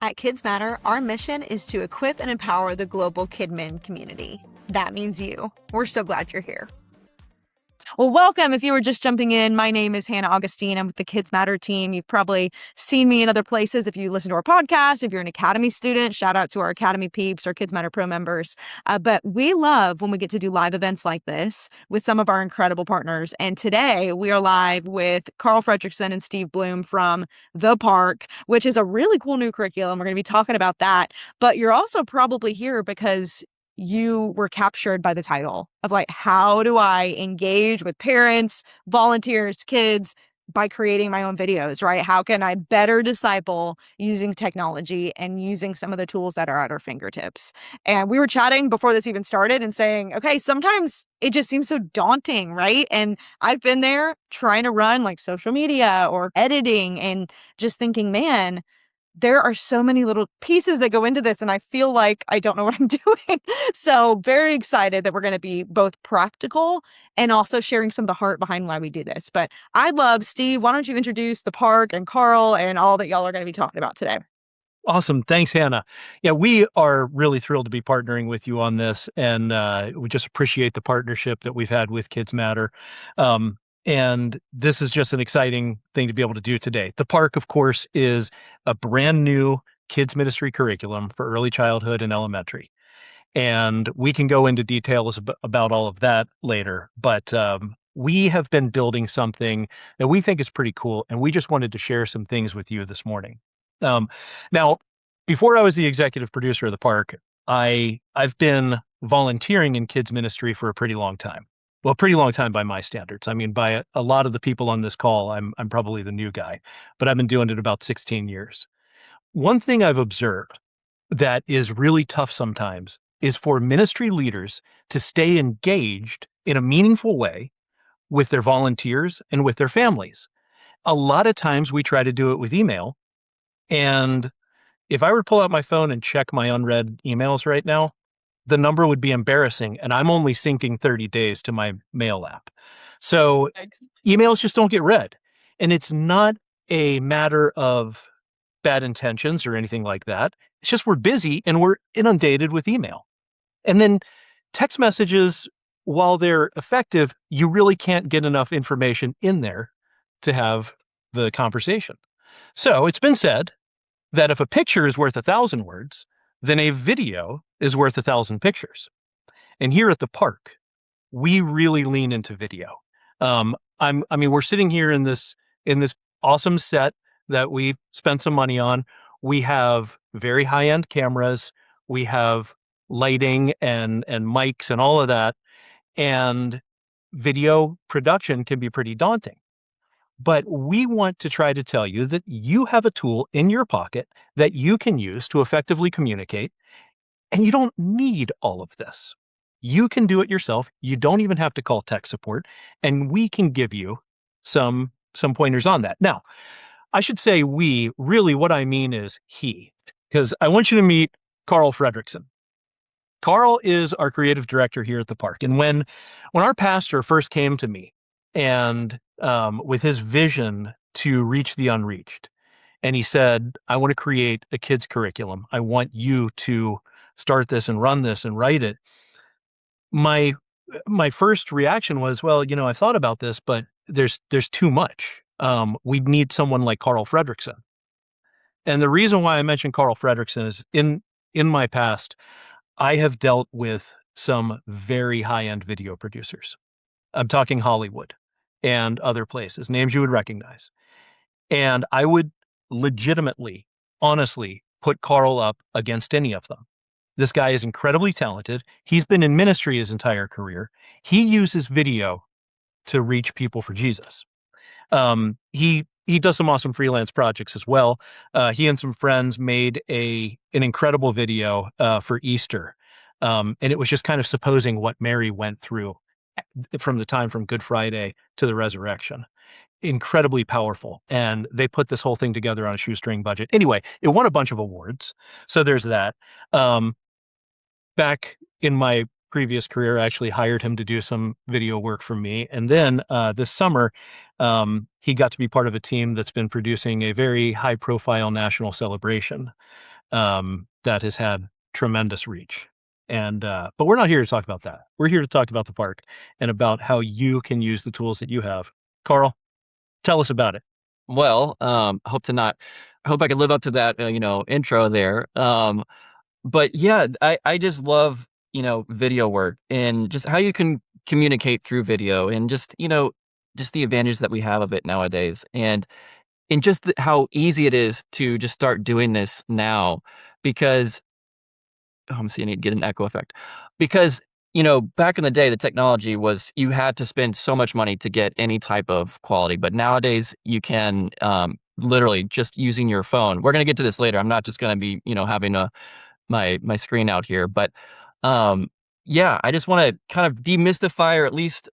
At KidzMatter, our mission is to equip and empower the global KidMin community. That means you. We're so glad you're here. Well, welcome. If you were just jumping in, my name is Hannah Augustine. I'm with the KidzMatter team. You've probably seen me in other places if you listen to our podcast. If you're an Academy student, shout out to our Academy peeps, our KidzMatter Pro members. But we love when we get to do live events like this with some of our incredible partners. And today we are live with Karl Fredrickson and Steve Bloom from The Park, which is a really cool new curriculum. We're going to be talking about that. But you're also probably here because you were captured by the title of like, how do I engage with parents, volunteers, kids by creating my own videos, right? How can I better disciple using technology and using some of the tools that are at our fingertips? And we were chatting before this even started and saying, okay, sometimes it just seems so daunting, right? And I've been there trying to run like social media or editing and just thinking, man, there are so many little pieces that go into this, and I feel like I don't know what I'm doing. So very excited that we're going to be both practical and also sharing some of the heart behind why we do this. But I'd love, Steve, why don't you introduce The Park and Karl and all that y'all are going to be talking about today? Awesome. Thanks, Hannah. Yeah, we are really thrilled to be partnering with you on this, and we just appreciate the partnership that we've had with KidzMatter. And this is just an exciting thing to be able to do today. The Park, of course, is a brand new kids ministry curriculum for early childhood and elementary. And we can go into details about all of that later. But we have been building something that we think is pretty cool, and we just wanted to share some things with you this morning. Now, before I was the executive producer of The Park, I've been volunteering in kids ministry for a pretty long time. Well, pretty long time by my standards. I mean, by a lot of the people on this call, I'm probably the new guy, but I've been doing it about 16 years. One thing I've observed that is really tough sometimes is for ministry leaders to stay engaged in a meaningful way with their volunteers and with their families. A lot of times we try to do it with email. And if I were to pull out my phone and check my unread emails right now, the number would be embarrassing, and I'm only syncing 30 days to my mail app. So emails just don't get read. And it's not a matter of bad intentions or anything like that. It's just we're busy and we're inundated with email. And then text messages, while they're effective, you really can't get enough information in there to have the conversation. So it's been said that if a picture is worth 1,000 words, then a video is worth 1,000 pictures. And here at The Park, we really lean into video. We're sitting here in this awesome set that we spent some money on. We have very high-end cameras. We have lighting and mics and all of that. And video production can be pretty daunting. But we want to try to tell you that you have a tool in your pocket that you can use to effectively communicate, and you don't need all of this. You can do it yourself. You don't even have to call tech support, and we can give you some pointers on that. Now, I should say we, really what I mean is he, because I want you to meet Karl Fredrickson. Karl is our creative director here at The Park. And when our pastor first came to me and with his vision to reach the unreached, and he said, I want to create a kids curriculum. I want you to start this and run this and write it. My first reaction was, well, I thought about this, but there's too much. We need someone like Karl Fredrickson. And the reason why I mentioned Karl Fredrickson is in my past, I have dealt with some very high-end video producers. I'm talking Hollywood and other places, names you would recognize. And I would legitimately, honestly, put Karl up against any of them. This guy is incredibly talented. He's been in ministry his entire career. He uses video to reach people for Jesus. He does some awesome freelance projects as well. He and some friends made an incredible video for Easter. And it was just kind of supposing what Mary went through from Good Friday to the resurrection. Incredibly powerful. And they put this whole thing together on a shoestring budget. Anyway, it won a bunch of awards. So there's that. Back in my previous career, I actually hired him to do some video work for me. And then this summer, he got to be part of a team that's been producing a very high profile national celebration that has had tremendous reach. And but we're not here to talk about that. We're here to talk about the park and about how you can use the tools that you have. Karl, tell us about it. Well, I hope I can live up to that, intro there. But yeah, I just love, video work and just how you can communicate through video and just, just the advantage that we have of it nowadays. And just how easy it is to just start doing this now because I'm seeing it get an echo effect. Because, back in the day, the technology was you had to spend so much money to get any type of quality. But nowadays, you can literally just using your phone. We're going to get to this later. I'm not just going to be, having my screen out here. But yeah, I just want to kind of demystify or at least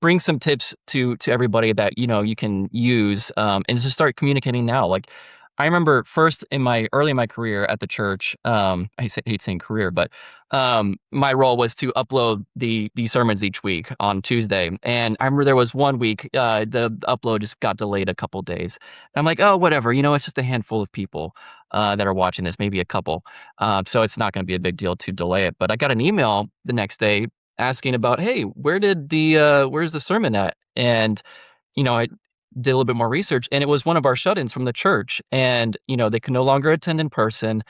bring some tips to everybody that you can use and just start communicating now. Like I remember first early in my career at the church, hate saying career, but my role was to upload the sermons each week on Tuesday. And I remember there was one week the upload just got delayed a couple days. And I'm like, oh, whatever, it's just a handful of people that are watching this, maybe a couple. So it's not going to be a big deal to delay it. But I got an email the next day asking about, hey, where's the sermon at? And, I did a little bit more research and it was one of our shut-ins from the church. And, they could no longer attend in person.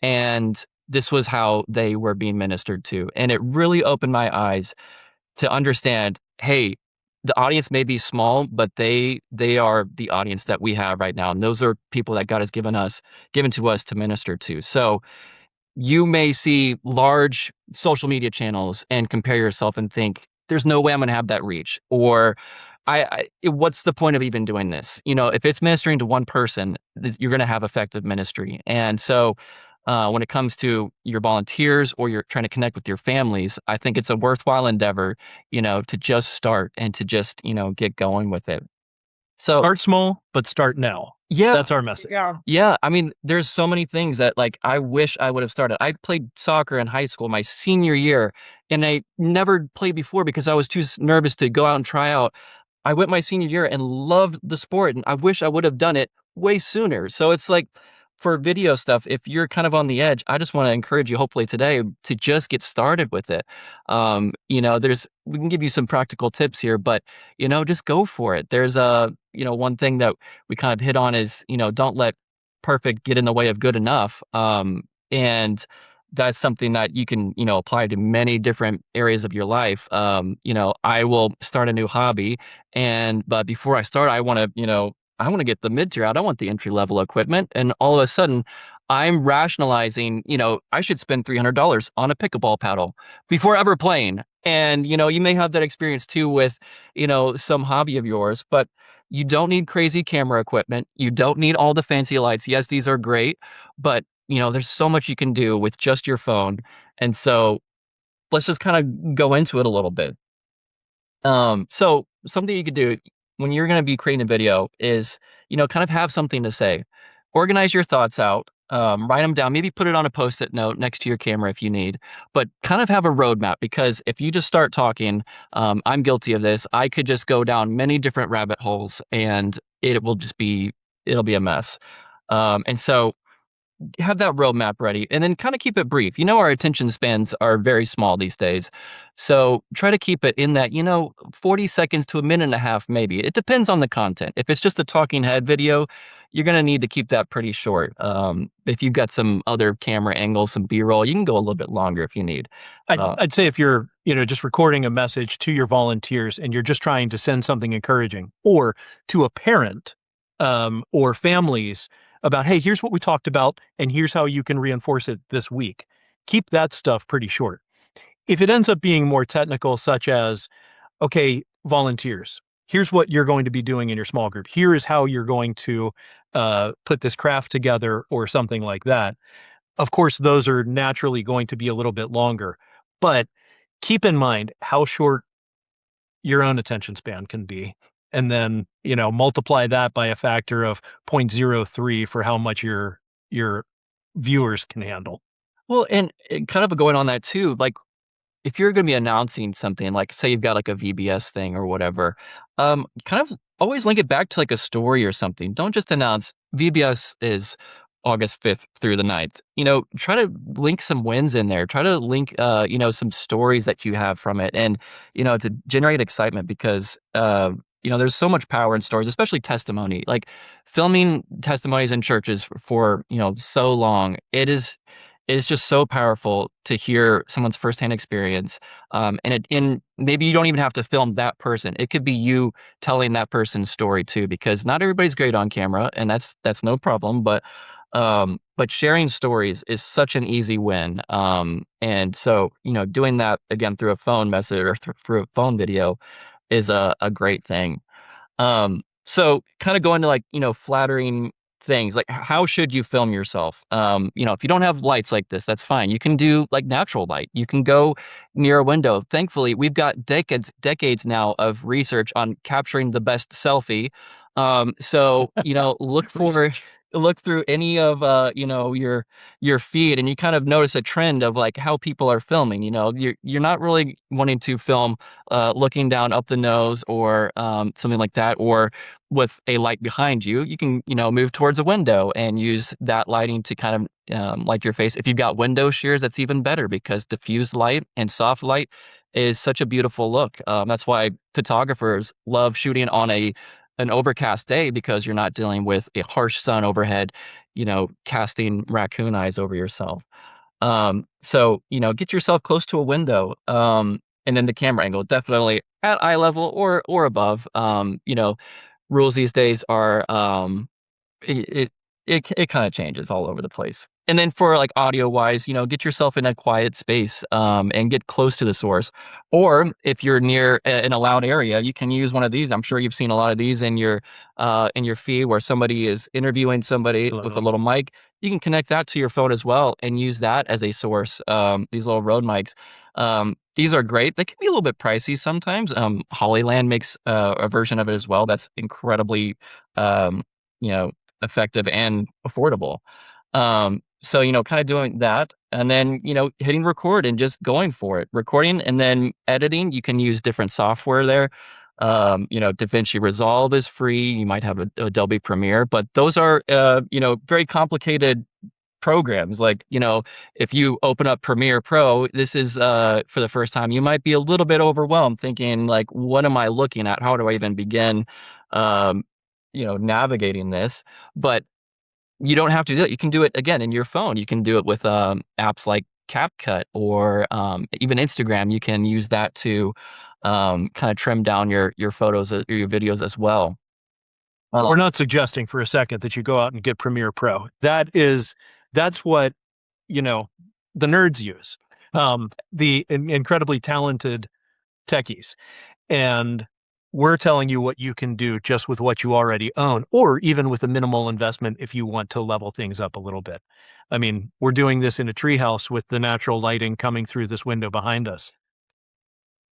And this was how they were being ministered to. And it really opened my eyes to understand, hey, the audience may be small, but they are the audience that we have right now. And those are people that God has given to us to minister to. So you may see large social media channels and compare yourself and think, there's no way I'm going to have that reach. Or what's the point of even doing this? If it's ministering to one person, you're going to have effective ministry. And so when it comes to your volunteers or you're trying to connect with your families, I think it's a worthwhile endeavor, to just start and to just, get going with it. So Start small, but start now. yeah, That's our message. yeah, I mean, there's so many things that, like, I wish I would have started. I played soccer in high school my senior year, and I never played before because I was too nervous to go out and try out. I went my senior year and loved the sport, and I wish I would have done it way sooner. So it's like for video stuff, if you're kind of on the edge, I just want to encourage you, hopefully today, to just get started with it. We can give you some practical tips here, but just go for it. There's one thing that we kind of hit on is don't let perfect get in the way of good enough. And that's something that you can apply to many different areas of your life. I will start a new hobby, but before I start, I want to get the mid-tier out. I want the entry-level equipment. And all of a sudden, I'm rationalizing, I should spend $300 on a pickleball paddle before ever playing. And, you may have that experience too with, some hobby of yours, but you don't need crazy camera equipment. You don't need all the fancy lights. Yes, these are great, but, there's so much you can do with just your phone. And so let's just kind of go into it a little bit. So something you could do when you're going to be creating a video is, kind of have something to say. Organize your thoughts out, write them down, maybe put it on a post-it note next to your camera if you need, but kind of have a roadmap because if you just start talking, I'm guilty of this. I could just go down many different rabbit holes and it'll be a mess. And so have that roadmap ready and then kind of keep it brief. Our attention spans are very small these days. So try to keep it in that, 40 seconds to a minute and a half, maybe. It depends on the content. If it's just a talking head video, you're going to need to keep that pretty short. If you've got some other camera angles, some B-roll, you can go a little bit longer if you need. I'd say if you're, just recording a message to your volunteers and you're just trying to send something encouraging or to a parent or families about, hey, here's what we talked about, and here's how you can reinforce it this week. Keep that stuff pretty short. If it ends up being more technical, such as, okay, volunteers, here's what you're going to be doing in your small group. Here is how you're going to put this craft together or something like that. Of course, those are naturally going to be a little bit longer, but keep in mind how short your own attention span can be. And then, multiply that by a factor of 0.03 for how much your viewers can handle. Well, and kind of going on that too, like if you're going to be announcing something, like say you've got like a VBS thing or whatever, kind of always link it back to like a story or something. Don't just announce VBS is August 5th through the 9th. Try to link some wins in there. Try to link, some stories that you have from it, and to generate excitement, because there's so much power in stories, especially testimony. Like filming testimonies in churches for so long, it is just so powerful to hear someone's firsthand experience. And maybe you don't even have to film that person. It could be you telling that person's story too, because not everybody's great on camera, and that's no problem. But sharing stories is such an easy win. And so doing that again through a phone message or through a phone video is a great thing. So kind of going to, like, flattering things, like how should you film yourself? If you don't have lights like this, that's fine. You can do like natural light. You can go near a window. Thankfully, we've got decades now of research on capturing the best selfie. So look through any of your feed, and you kind of notice a trend of like how people are filming. You're not really wanting to film looking down up the nose, or something like that, or with a light behind you. You can move towards a window and use that lighting to kind of light your face. If you've got window shears, that's even better, because diffused light and soft light is such a beautiful look. That's why photographers love shooting on an overcast day, because you're not dealing with a harsh sun overhead, casting raccoon eyes over yourself. So get yourself close to a window. And then the camera angle, definitely at eye level or above. Rules these days are, it it kind of changes all over the place. And then for like audio wise, get yourself in a quiet space, and get close to the source. Or if you're near in a loud area, you can use one of these. I'm sure you've seen a lot of these in your feed, where somebody is interviewing somebody with a little mic. You can connect that to your phone as well and use that as a source. These little Rode mics. These are great. They can be a little bit pricey sometimes. Hollyland makes a version of it as well. That's incredibly, um, you know, effective and affordable. So, kind of doing that, and then, hitting record and just going for it. Recording and then editing, you can use different software there. DaVinci Resolve is free. You might have a Adobe Premiere, but those are, very complicated programs. Like, if you open up Premiere Pro, this is for the first time, you might be a little bit overwhelmed, thinking like, what am I looking at? How do I even begin, um, navigating this? But you don't have to do it. You can do it again in your phone. You can do it with apps like CapCut, or even Instagram. You can use that to kind of trim down your photos or your videos as well. We're not suggesting for a second that you go out and get Premiere Pro. That's what, the nerds use. The incredibly talented techies. And we're telling you what you can do just with what you already own, or even with a minimal investment if you want to level things up a little bit. I mean, we're doing this in a treehouse with the natural lighting coming through this window behind us.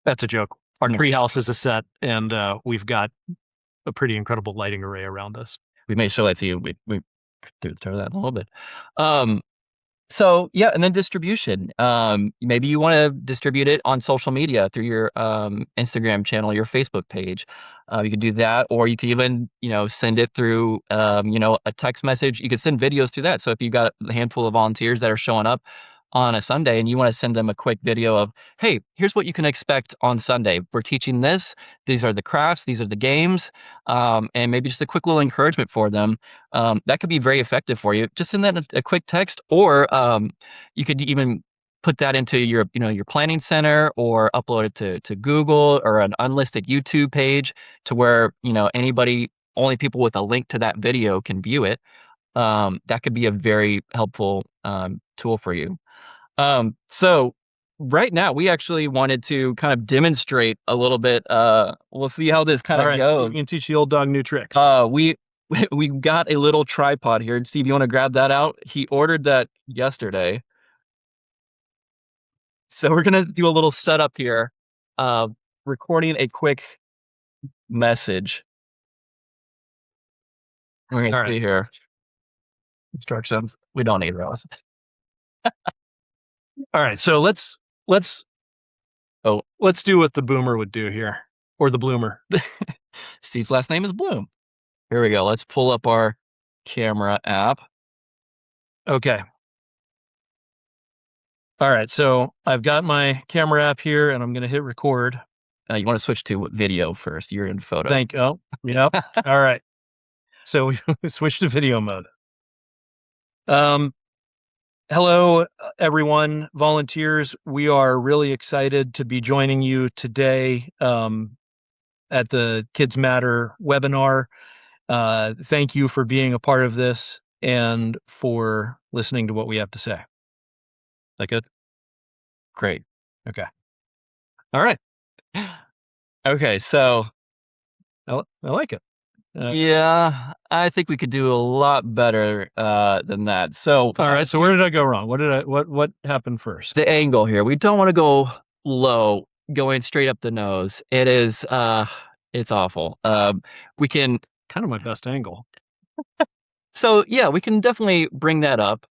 That's a joke. Our treehouse is a set, and we've got a pretty incredible lighting array around us. We may show that to you. We threw that in a little bit. So yeah, and then distribution. Maybe you want to distribute it on social media through your Instagram channel, your Facebook page. You could do that, or you could even send it through a text message. You could send videos through that. So if you've got a handful of volunteers that are showing up on a Sunday, and you want to send them a quick video of, hey, here's what you can expect on Sunday. We're teaching this. These are the crafts. These are the games. And maybe just a quick little encouragement for them. That could be very effective for you. Just send that in a quick text, or you could even put that into your planning center, or upload it to Google or an unlisted YouTube page, to where anybody, only people with a link to that video can view it. That could be a very helpful tool for you. So right now we actually wanted to kind of demonstrate a little bit. We'll see how this kind of goes. So you can teach the old dog new tricks. We got a little tripod here. Steve, you want to grab that out? He ordered that yesterday. So we're going to do a little setup here, recording a quick message. We're going to see here. Instructions. We don't need those. All right, so let's do what the boomer would do here, or the bloomer. Steve's last name is Bloom. Here we go. Let's pull up our camera app. Okay. All right. So I've got my camera app here and I'm going to hit record. You want to switch to video first. You're in photo. Yep. All right. So we switched to video mode. Hello, everyone, volunteers. We are really excited to be joining you today at the KidzMatter webinar. Thank you for being a part of this and for listening to what we have to say. Is that good? Great. Okay. All right. Okay, so I like it. yeah, I think we could do a lot better than that. So all right. So where did I go wrong? What happened first? The angle here. We don't want to go low, going straight up the nose. It is it's awful. We can Kind of my best angle. So yeah, we can definitely bring that up.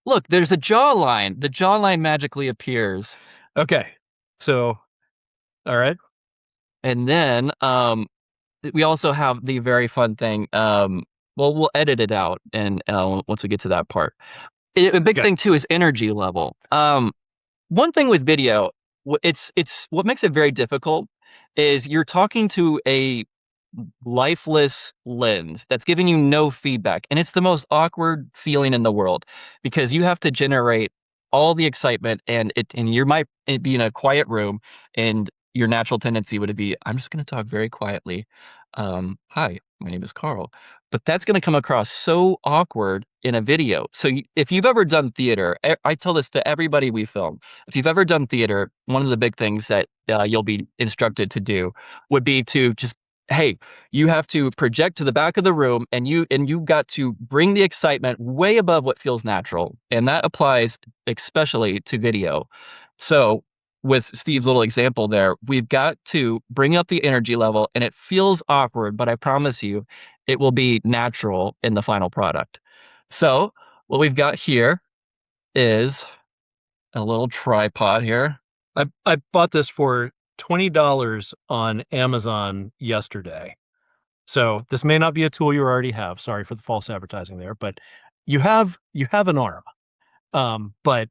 Look, there's a jawline. The jawline magically appears. Okay. So all right. And then we also have the very fun thing. Well, we'll edit it out and once we get to that part. A big thing too is energy level. One thing with video, it's what makes it very difficult is you're talking to a lifeless lens that's giving you no feedback, and it's the most awkward feeling in the world because you have to generate all the excitement, and you might be in a quiet room, and your natural tendency would be, I'm just going to talk very quietly. Hi, my name is Karl. But that's going to come across so awkward in a video. So if you've ever done theater, I tell this to everybody we film. If you've ever done theater, one of the big things that you'll be instructed to do would be to just, hey, you have to project to the back of the room, and you've got to bring the excitement way above what feels natural. And that applies especially to video. So with Steve's little example there, we've got to bring up the energy level, and it feels awkward, but I promise you it will be natural in the final product. So what we've got here is a little tripod here. I bought this for $20 on Amazon yesterday. So this may not be a tool you already have. Sorry for the false advertising there, but you have an arm. But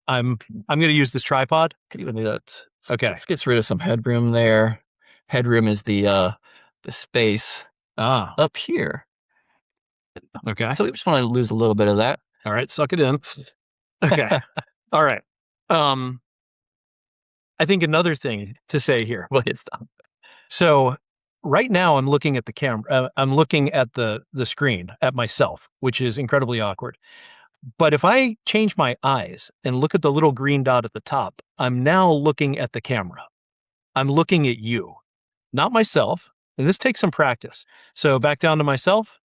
I'm going to use this tripod. Could even do that. Okay. Let's get rid of some headroom there. Headroom is the space up here. Okay. So we just want to lose a little bit of that. All right, suck it in. Okay. All right. I think another thing to say here. Well, it's done. So right now I'm looking at the camera. I'm looking at the screen at myself, which is incredibly awkward. But if I change my eyes and look at the little green dot at the top, I'm now looking at the camera. I'm looking at you, not myself. And this takes some practice. So back down to myself,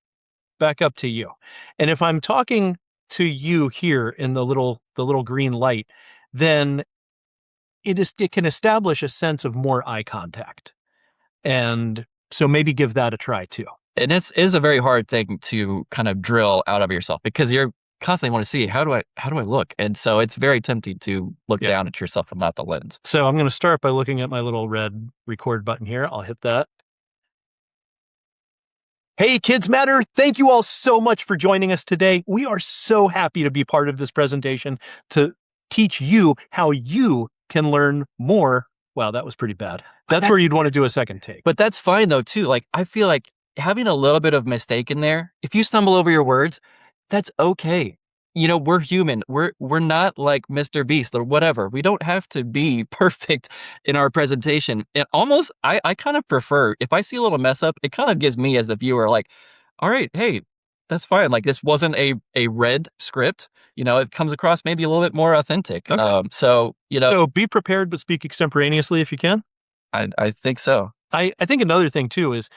back up to you. And if I'm talking to you here in the little green light, then it can establish a sense of more eye contact. And so maybe give that a try too. And it is a very hard thing to kind of drill out of yourself because you're constantly want to see how do I look, and so it's very tempting to look down at yourself and not the lens. So I'm going to start by looking at my little red record button here. I'll hit that. Hey, KidzMatter, thank you all so much for joining us today. We are so happy to be part of this presentation to teach you how you can learn more. Wow, that was pretty bad. That's where you'd want to do a second take. But that's fine though too. Like I feel like having a little bit of mistake in there, if you stumble over your words, that's okay. You know, we're human. We're not like Mr. Beast or whatever. We don't have to be perfect in our presentation. And almost, I kind of prefer, if I see a little mess up, it kind of gives me as the viewer like, all right, hey, that's fine. Like this wasn't a read script. You know, it comes across maybe a little bit more authentic. Okay. So be prepared, but speak extemporaneously if you can. I think so. I think another thing too is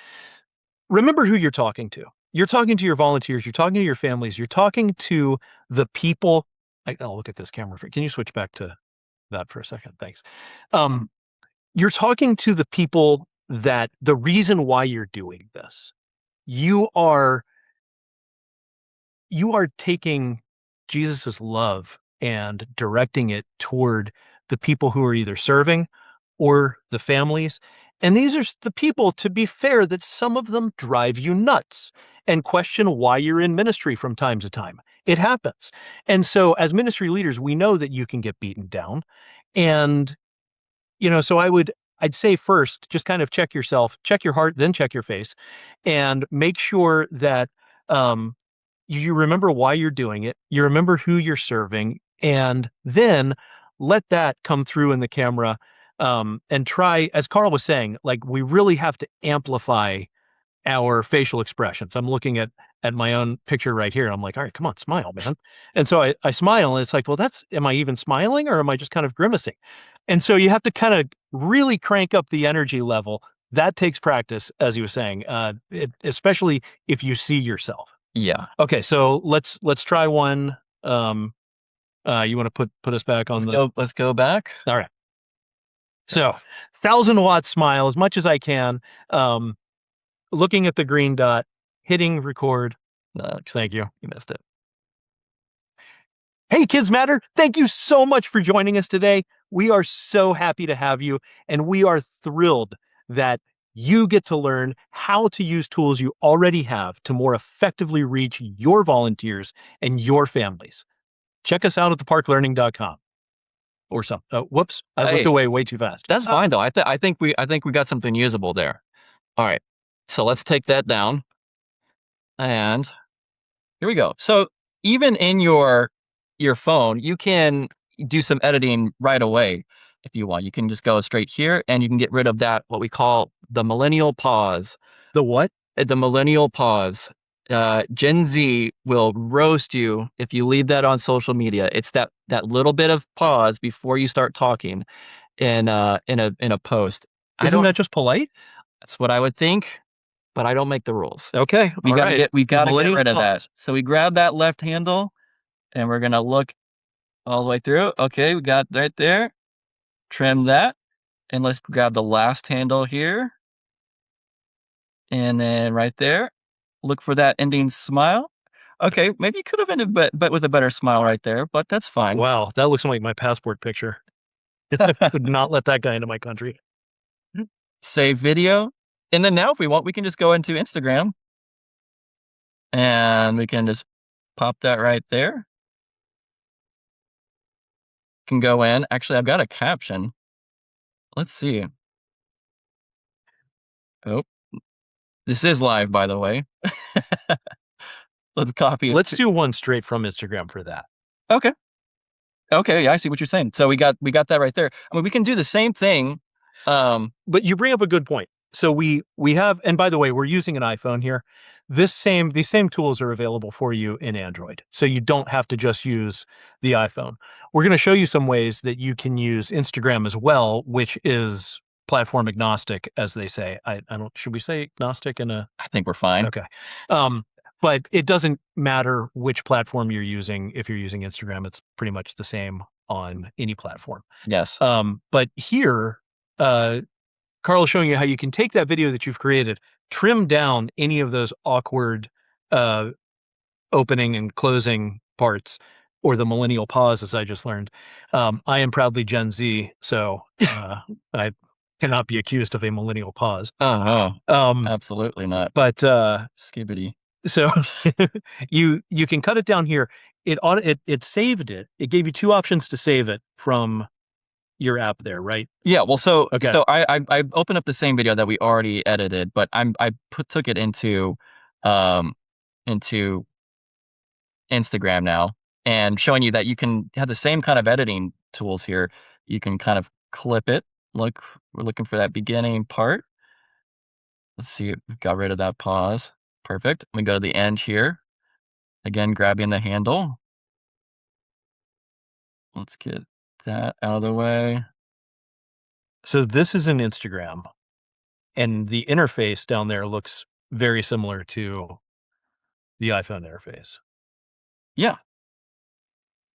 remember who you're talking to. You're talking to your volunteers, you're talking to your families, you're talking to the people. I'll look at this camera. Can you switch back to that for a second? Thanks. You're talking to the people that the reason why you're doing this. You are taking Jesus's love and directing it toward the people who are either serving or the families. And these are the people, to be fair, that some of them drive you nuts and question why you're in ministry from time to time. It happens. And so as ministry leaders, we know that you can get beaten down. And, so I'd say first, just kind of check yourself, check your heart, then check your face, and make sure that you remember why you're doing it. You remember who you're serving, and then let that come through in the camera. And try, as Karl was saying, like, we really have to amplify our facial expressions. I'm looking at my own picture right here. I'm like, all right, come on, smile, man. And so I smile, and it's like, well, am I even smiling, or am I just kind of grimacing? And so you have to kind of really crank up the energy level. That takes practice, as he was saying, especially if you see yourself. Yeah. Okay, so let's try one. You want to put us back on Let's go back. All right. So 1,000-watt smile as much as I can. Looking at the green dot, hitting record. Thank you. You missed it. Hey, KidzMatter, thank you so much for joining us today. We are so happy to have you, and we are thrilled that you get to learn how to use tools you already have to more effectively reach your volunteers and your families. Check us out at theparklearning.com. Or something. Whoops! I looked away way too fast. That's fine though. I think we got something usable there. All right, so let's take that down, and here we go. So even in your phone, you can do some editing right away if you want. You can just go straight here, and you can get rid of that, what we call the millennial pause. The what? The millennial pause. Gen Z will roast you if you leave that on social media. It's that little bit of pause before you start talking in a post. Isn't that just polite? That's what I would think, but I don't make the rules. Okay, we gotta get rid of that. So we grab that left handle, and we're gonna look all the way through. Okay, we got right there. Trim that, and let's grab the last handle here, and then right there. Look for that ending smile. Okay, maybe you could have ended, but with a better smile right there, but that's fine. Wow, that looks like my passport picture. I would not let that guy into my country. Save video. And then now if we want, we can just go into Instagram, and we can just pop that right there. Can go in. Actually, I've got a caption. Let's see. Oh, this is live, by the way. Let's copy it. Let's do one straight from Instagram for that. Okay. Okay, yeah, I see what you're saying. So we got that right there. I mean, we can do the same thing. But you bring up a good point. So we have, and by the way, we're using an iPhone here. These same tools are available for you in Android. So you don't have to just use the iPhone. We're going to show you some ways that you can use Instagram as well, which is platform agnostic, as they say. Should we say agnostic I think we're fine. Okay. But it doesn't matter which platform you're using. If you're using Instagram, it's pretty much the same on any platform. Yes. But here, Karl is showing you how you can take that video that you've created, trim down any of those awkward opening and closing parts, or the millennial pause, as I just learned. I am proudly Gen Z, so I cannot be accused of a millennial pause. Absolutely not. But skibbity. So you can cut it down here. It saved it. It gave you two options to save it from your app there, right? Yeah. Well, so I opened up the same video that we already edited, but I took it into Instagram now, and showing you that you can have the same kind of editing tools here. You can kind of clip it. Look, we're looking for that beginning part. Let's see. We got rid of that pause. Perfect. We go to the end here. Again, grabbing the handle. Let's get that out of the way. So this is an Instagram, and the interface down there looks very similar to the iPhone interface. Yeah.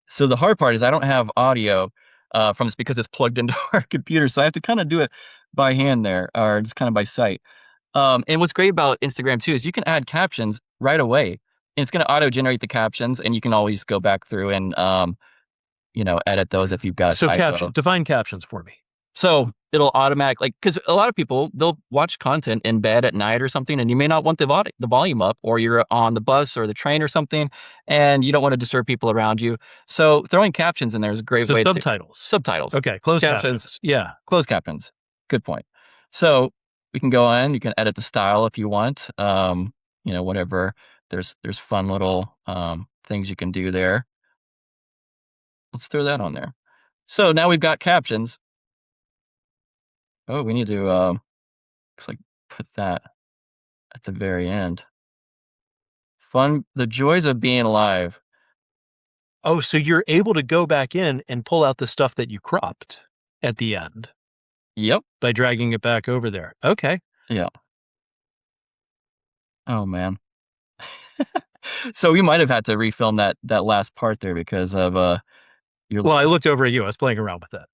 So the hard part is I don't have audio from this because it's plugged into our computer. So I have to kind of do it by hand there, or just kind of by sight. And what's great about Instagram too is you can add captions right away. And it's going to auto-generate the captions, and you can always go back through and edit those if you've got a typo. Define captions for me. So it'll automatically, because a lot of people, they'll watch content in bed at night or something, and you may not want the volume up, or you're on the bus or the train or something, and you don't want to disturb people around you. So throwing captions in there is a great So way. subtitles. Okay, closed captions. Yeah. Closed captions. Good point. So we can go in, you can edit the style if you want. Whatever. There's fun little things you can do there. Let's throw that on there. So now we've got captions. Oh, we need to looks like put that at the very end. Fun, the joys of being alive. Oh, so you're able to go back in and pull out the stuff that you cropped at the end. Yep. By dragging it back over there. Okay. Yeah. Oh man. So we might have had to refilm that last part there because of your. Well, I looked over at you. I was playing around with that.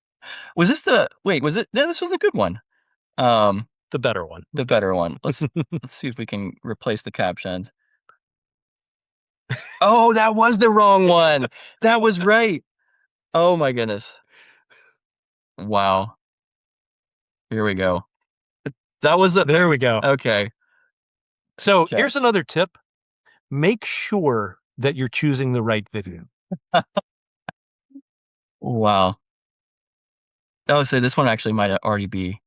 Was this was it? No, this was the good one. The better one. The better one. Let's see if we can replace the captions. Oh, that was the wrong one. That was right. Oh my goodness. Wow. Here we go. That was There we go. Okay. So here's another tip. Make sure that you're choosing the right video. Wow. Oh, so this one actually might already be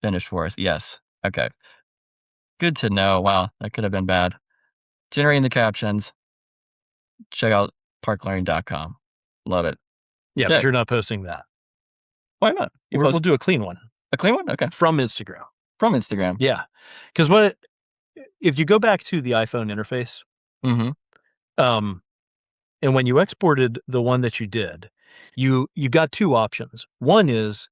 finished for us. Yes. Okay. Good to know. Wow, that could have been bad. Generating the captions. Check out parklearning.com. Love it. Yeah, Okay. but you're not posting that. Why not? We'll do a clean one. A clean one? Okay. From Instagram. From Instagram. Yeah. Because if you go back to the iPhone interface, and when you exported the one that you did, you got two options. One is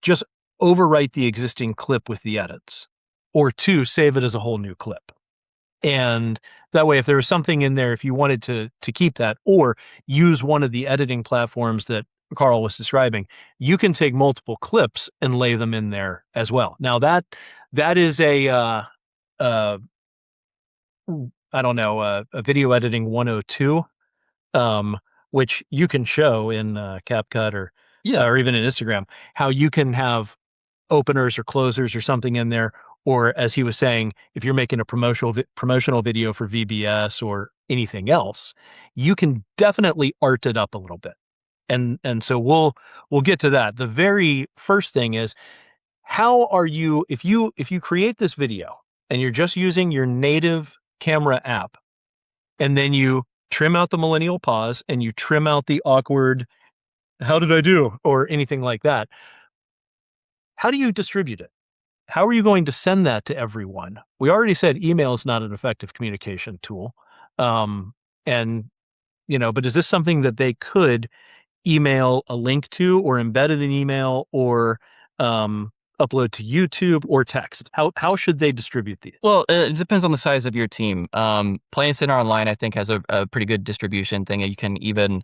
just overwrite the existing clip with the edits, or two, save it as a whole new clip. And that way, if there was something in there, if you wanted to keep that, or use one of the editing platforms that Karl was describing, you can take multiple clips and lay them in there as well. Now that is a video editing 102, which you can show in CapCut or even in Instagram, how you can have openers or closers or something in there. Or as he was saying, if you're making a promotional video for VBS or anything else, you can definitely art it up a little bit. And so we'll get to that. The very first thing is, how are you, if you create this video and you're just using your native camera app, and then you trim out the millennial pause and you trim out the awkward, how did I do? Or anything like that. How do you distribute it? How are you going to send that to everyone? We already said email is not an effective communication tool. But is this something that they could email a link to, or embed in an email, or upload to YouTube, or text? How should they distribute these? Well, it depends on the size of your team. Play Center Online, I think, has a pretty good distribution thing. You can even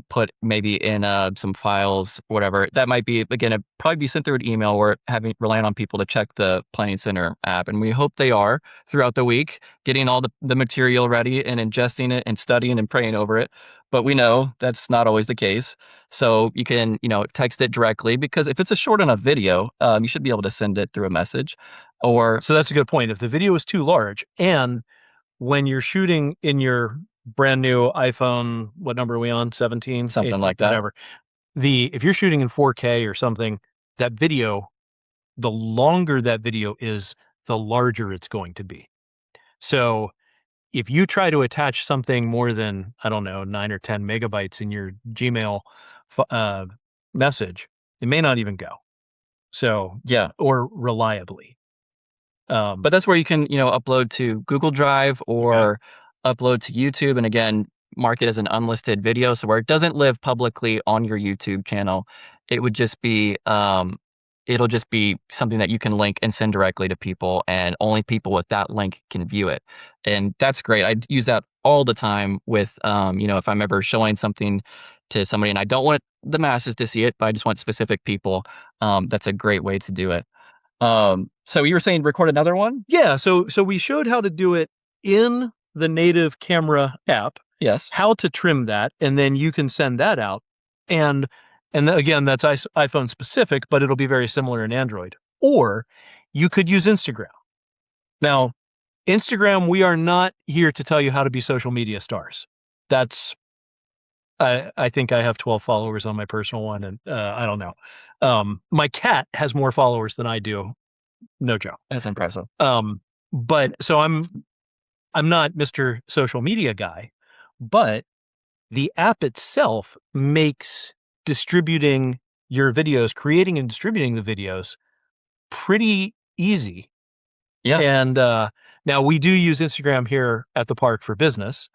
put maybe in some files, whatever. That might be, again, it'd probably be sent through an email, or relying on people to check the Planning Center app. And we hope they are throughout the week, getting all the material ready and ingesting it and studying and praying over it. But we know that's not always the case. So you can, text it directly, because if it's a short enough video, you should be able to send it through a message. So that's a good point. If the video is too large, and when you're shooting in your brand new iPhone, what number are we on? 17? Something like that. Whatever. If you're shooting in 4K or something, that video, the longer that video is, the larger it's going to be. So if you try to attach something more than, 9 or 10 megabytes in your Gmail message, it may not even go. So, or reliably. But that's where you can, upload to Google Drive or upload to YouTube. And again, mark it as an unlisted video. So where it doesn't live publicly on your YouTube channel, it would just be, it'll just be something that you can link and send directly to people, and only people with that link can view it. And that's great. I use that all the time with, if I'm ever showing something to somebody and I don't want the masses to see it, but I just want specific people, that's a great way to do it. So you were saying record another one? Yeah. So we showed how to do it in the native camera app. Yes. How to trim that, and then you can send that out. And And again, that's iPhone specific, but it'll be very similar in Android. Or you could use Instagram. Now, Instagram, we are not here to tell you how to be social media stars. That's, I think I have 12 followers on my personal one, and I don't know. My cat has more followers than I do. No joke. That's impressive. But so I'm not Mr. Social Media guy, but the app itself makes distributing your videos, creating and distributing the videos pretty easy. Yeah. And now we do use Instagram here at the park for business.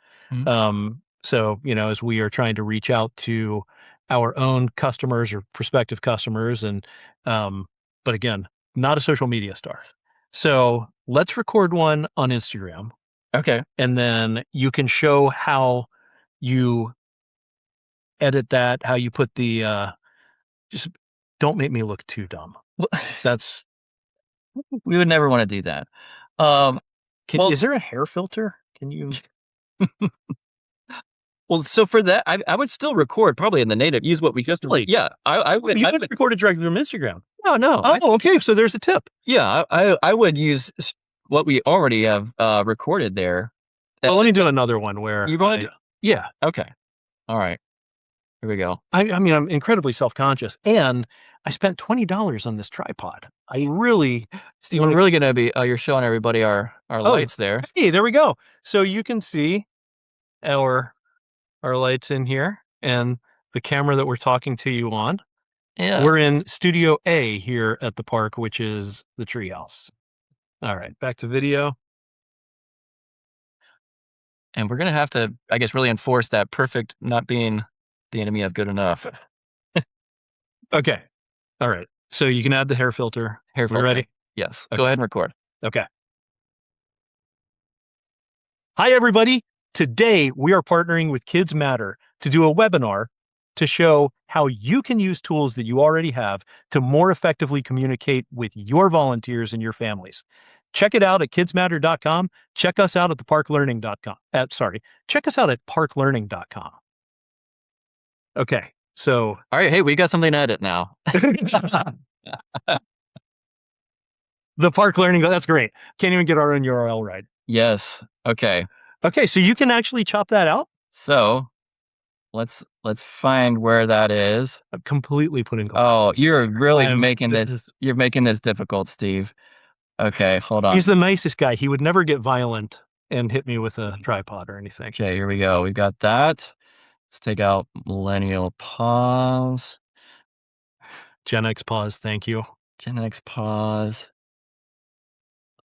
So, as we are trying to reach out to our own customers or prospective customers, and but again, not a social media star. So let's record one on Instagram. Okay. And then you can show how you edit that, how you put the just don't make me look too dumb. That's We would never want to do that. is there a hair filter? Can you Well, so for that, I would still record probably in the native. Use what we just yeah. I would. You could record it directly from Instagram. No. Okay. So there's a tip. Yeah, I would use what we already have recorded there. Well, let me do another one where You want to? yeah. Okay. All right. Here we go. I mean, I'm incredibly self-conscious, and I spent $20 on this tripod. I really, Steve, we're really gonna be. You're showing everybody our lights there. Hey, there we go. So you can see our lights in here and the camera that we're talking to you on. Yeah. We're in Studio A here at the park, which is the treehouse. All right, back to video. And we're gonna have to, I guess, really enforce that perfect not being the enemy of good enough. Okay. All right. So you can add the hair filter. Hair filter. Ready? Yes. Okay. Go ahead and record. Okay. Hi, everybody. Today, we are partnering with KidzMatter to do a webinar to show how you can use tools that you already have to more effectively communicate with your volunteers and your families. Check it out at KidzMatter.com. Check us out at theparklearning.com. Check us out at parklearning.com. Okay. So, all right. Hey, we got something to edit now. the Park Learning, that's great. Can't even get our own URL right. Yes. Okay. Okay. So you can actually chop that out? So let's find where that is. I'm completely putting. Oh, you're really making you're making this difficult, Steve. Okay, hold on. He's the nicest guy. He would never get violent and hit me with a tripod or anything. Okay, here we go. We've got that. Let's take out millennial pause. Gen X pause, thank you. Gen X pause.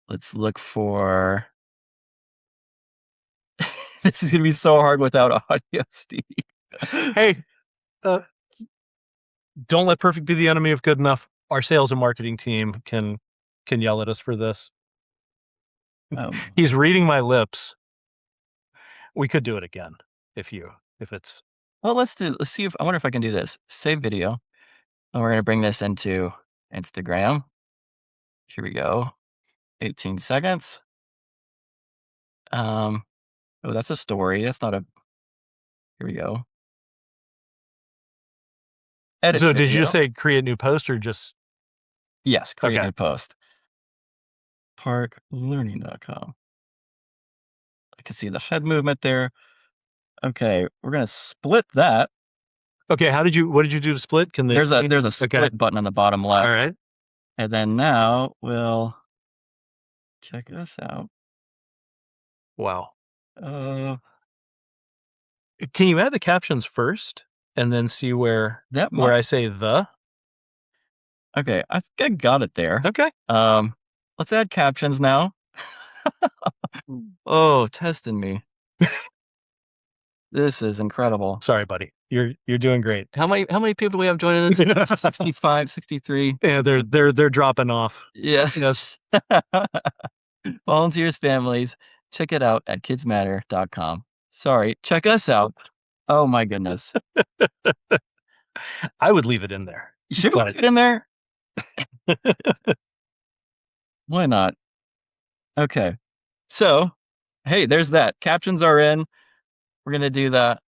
Let's look for... This is going to be so hard without audio, Steve. Hey, don't let perfect be the enemy of good enough. Our sales and marketing team can yell at us for this. He's reading my lips. We could do it again if it's... Well, let's see if... I wonder if I can do this. Save video. And we're going to bring this into Instagram. Here we go. 18 seconds. Oh, that's a story. That's not a... Here we go. Edit so video. Did you just say create new post or just... Yes, create new post. Parklearning.com. I can see the head movement there. Okay, we're going to split that. Okay, what did you do to split? There's a split button on the bottom left. All right. And then now we'll check this out. Wow. Can you add the captions first and then see where I say the? Okay, I think I got it there. Okay. Let's add captions now. Oh, testing me. This is incredible. Sorry, buddy. You're doing great. How many people do we have joining us? 65, 63. Yeah, they're dropping off. Yeah. Yes. Volunteers, families, check it out at KidzMatter.com. Sorry, check us out. Oh my goodness. I would leave it in there. You should put it in there. Why not? Okay. So, hey, there's that. Captions are in. We're going to do that.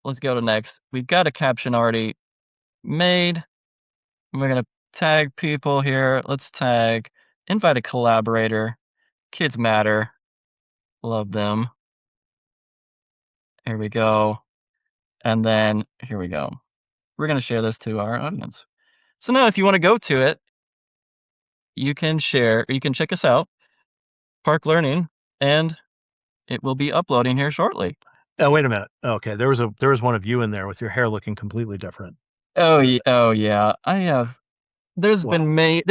Let's go to next. We've got a caption already made. We're going to tag people here. Let's tag, invite a collaborator, KidzMatter. Love them. Here we go. And then here we go. We're going to share this to our audience. So now if you want to go to it, you can share, you can check us out, Park Learning, and it will be uploading here shortly. Oh, wait a minute. Okay, there was one of you in there with your hair looking completely different. Oh yeah. I have. There's been many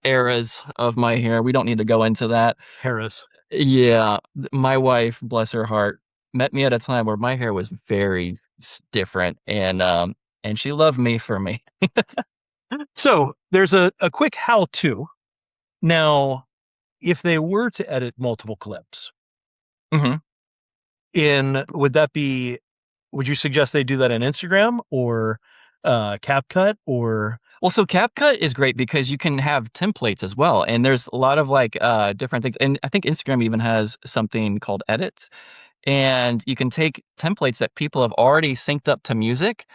eras of my hair. We don't need to go into that. Harris. Yeah, my wife, bless her heart, met me at a time where my hair was very different, and she loved me for me. So there's a quick how-to. Now, if they were to edit multiple clips, hmm would you suggest they do that in Instagram or CapCut or? Well, so CapCut is great because you can have templates as well, and there's a lot of like different things, and I think Instagram even has something called edits, and you can take templates that people have already synced up to music,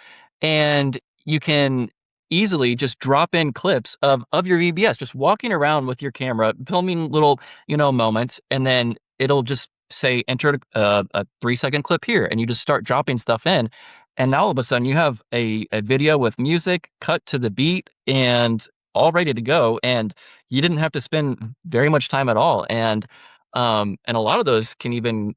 and you can easily just drop in clips of your VBS, just walking around with your camera, filming little moments, and then it'll just say enter a 3-second clip here, and you just start dropping stuff in, and now all of a sudden you have a video with music cut to the beat and all ready to go, and you didn't have to spend very much time at all, and a lot of those can even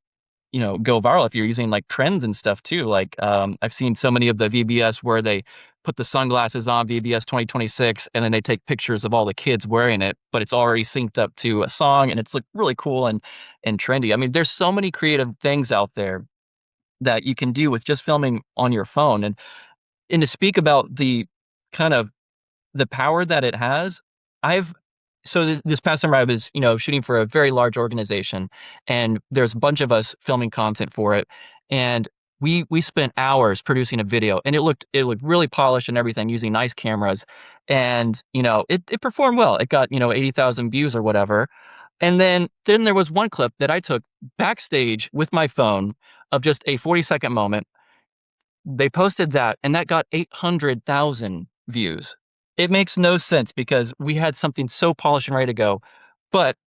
go viral if you're using like trends and stuff too. Like I've seen so many of the VBS where they put the sunglasses on VBS 2026 and then they take pictures of all the kids wearing it, but it's already synced up to a song and it's like really cool and trendy. I mean, there's so many creative things out there that you can do with just filming on your phone. And to speak about the kind of the power that it has, I've so this past summer I was, shooting for a very large organization, and there's a bunch of us filming content for it, and we spent hours producing a video, and it looked really polished and everything using nice cameras, and it performed well. It got 80,000 views or whatever, and then there was one clip that I took backstage with my phone of just a 40-second moment. They posted that, and that got 800,000 views. It makes no sense because we had something so polished and ready to go. But,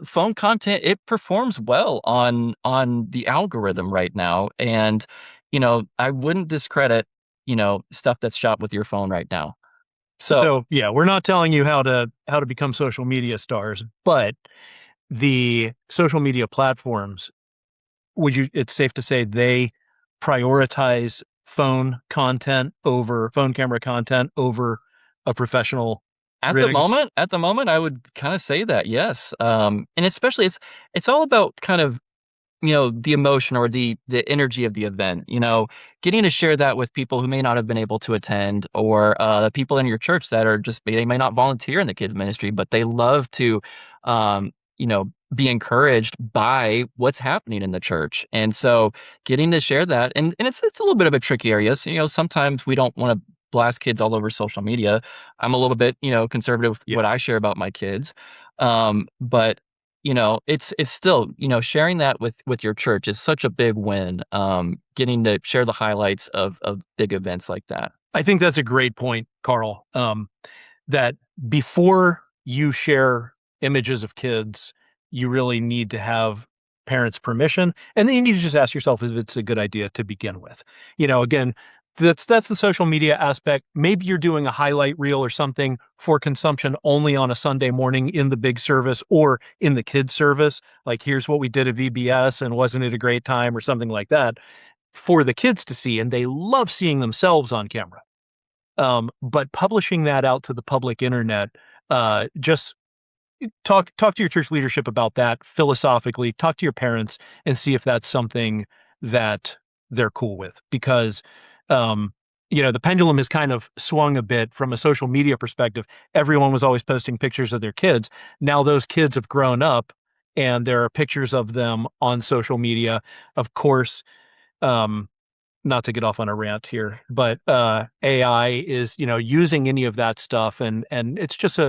phone content, it performs well on the algorithm right now. And, I wouldn't discredit, stuff that's shot with your phone right now. So yeah, we're not telling you how to become social media stars, but the social media platforms, it's safe to say they prioritize phone camera content over a professional At rig? the moment, I would kind of say that, yes. And especially it's all about kind of, the emotion or the energy of the event, getting to share that with people who may not have been able to attend, or the people in your church that are just, they may not volunteer in the kids ministry, but they love to, be encouraged by what's happening in the church. And so getting to share that, and it's a little bit of a tricky area. So, sometimes we don't want to blast kids all over social media. I'm a little bit, conservative with what I share about my kids. But it's still, sharing that with your church is such a big win. Getting to share the highlights of big events like that. I think that's a great point, Karl. That before you share images of kids, you really need to have parents' permission, and then you need to just ask yourself if it's a good idea to begin with. Again, that's the social media aspect. Maybe you're doing a highlight reel or something for consumption only on a Sunday morning in the big service or in the kids service. Like, here's what we did at VBS and wasn't it a great time, or something like that, for the kids to see. And they love seeing themselves on camera. But publishing that out to the public internet, just talk to your church leadership about that philosophically. Talk to your parents and see if that's something that they're cool with, because the pendulum has kind of swung a bit from a social media perspective. Everyone was always posting pictures of their kids. Now those kids have grown up and there are pictures of them on social media. Of course, not to get off on a rant here, but AI is, using any of that stuff, and it's just